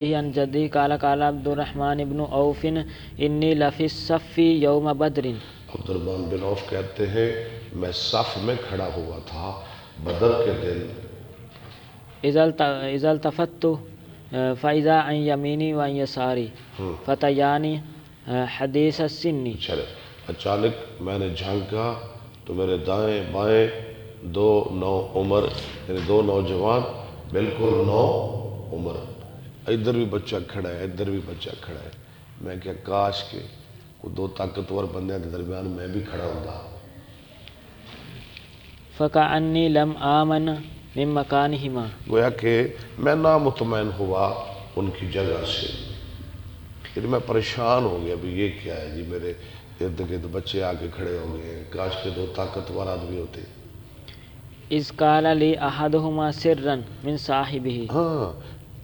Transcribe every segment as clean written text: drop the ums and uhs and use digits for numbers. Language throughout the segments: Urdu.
عن جدی قال قال عبد الرحمن بن عوف انی لفی الصف یوم بدر۔ عبد الرحمن بن عوف کہتے ہیں میں صف میں کھڑا ہوا تھا بدر کے دن۔ اذا التفت فاذا عن یمینی وعن یساری فتیانی حدیث السن۔ اچانک میں نے جھانکا تو میرے دائیں بائیں دو نو عمر یعنی دو نوجوان بالکل نو عمر، ادھر بھی بچہ کھڑا ہے ادھر بھی بچہ کھڑا ہے۔ میں کیا کاش کہ وہ دو طاقتور بندے کے درمیان میں بھی کھڑا ہوتا۔ فکأنی لم آمن من مکانہما، گویا کہ میں نامطمئن ہوا ان کی جگہ سے، پھر میں پریشان ہو گیا بھی یہ کیا ہے جی، میرے ارد گرد بچے آ کے کھڑے ہو گئے ہیں، کاش کے دو طاقتور آدمی ہوتے۔ اذ قال لی احدہما سرا من صاحبہ۔ ہاں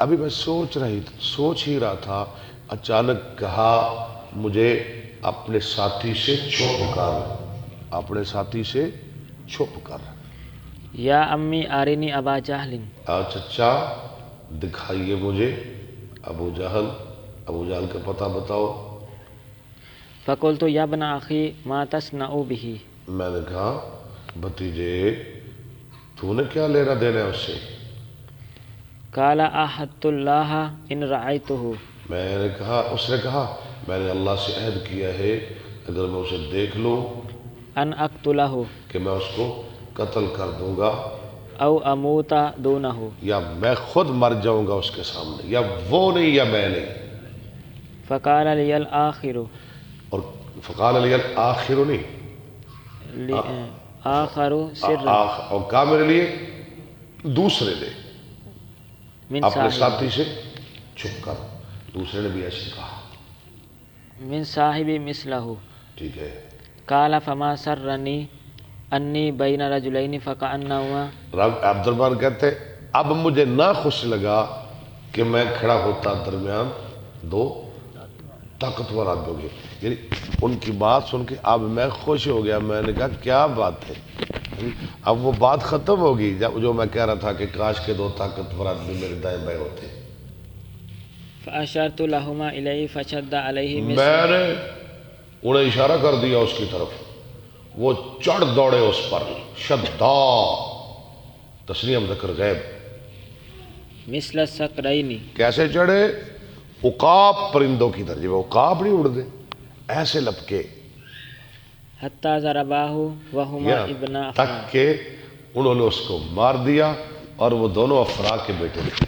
ابھی میں سوچ ہی رہا تھا، اچانک کہا مجھے اپنے ساتھی سے چھپ کر، اپنے ساتھی سے چھپ کر، یا امی آرینی ابا جہل۔ چچا دکھائیے مجھے ابو جہل کا پتہ بتاؤ۔ فقلت یا ابن اخی ما تصنع بہ۔ میں نے کہا بھتیجے تو نے کیا لینا دینا ہے اس سے؟ قال احدت اللہ ان رأیتہ۔ اس نے کہا میں نے اللہ سے عہد کیا ہے اگر میں اسے دیکھ لوں ان اقتلہ، کہ میں اس کو قتل کر دوں گا، او اموت دونہ، یا میں خود مر جاؤں گا اس کے سامنے، یا وہ نہیں یا میں نہیں۔ فقال لی الآخر، اور فقال علی الآخر نہیں، آخر سر، اور کہا میرے لیے دوسرے نے، من اپنے صاحب، ساتھی سے چھپ کر، دوسرے نے بھی ایسے کہا۔ من صاحب مثلہ۔ ٹھیک ہے، قال فما سرنی انی بین رجلین فکأنہما۔ عبد الرحمن کہتے اب مجھے نہ خوش لگا کہ میں کھڑا ہوتا درمیان دو طاقتور آدمیوں کے، یعنی ان کی بات سن کے اب میں خوش ہو گیا۔ میں نے کہا کیا بات ہے، اب وہ بات ختم ہوگی جو میں کہہ رہا تھا کہ کاش کے دو طاقتور آدمی میرے دائیں بائیں ہوتے۔ فاشرت لہما الیہ فشد علیہ میں مثلہ۔ نے انہیں اشارہ کر دیا اس کی طرف، وہ چڑھ دوڑے اس پر، شدّا تسنیہ مذکر غیب، مثل الثقلین، کیسے چڑھے؟ عقاب پرندوں کی طرح، جب عقاب نہیں اڑ دے ایسے لپکے، حتی ضرباہ وہما ابن افرا، تک کہ انہوں نے اس کو مار دیا اور وہ دونوں افرا کے بیٹے تھے۔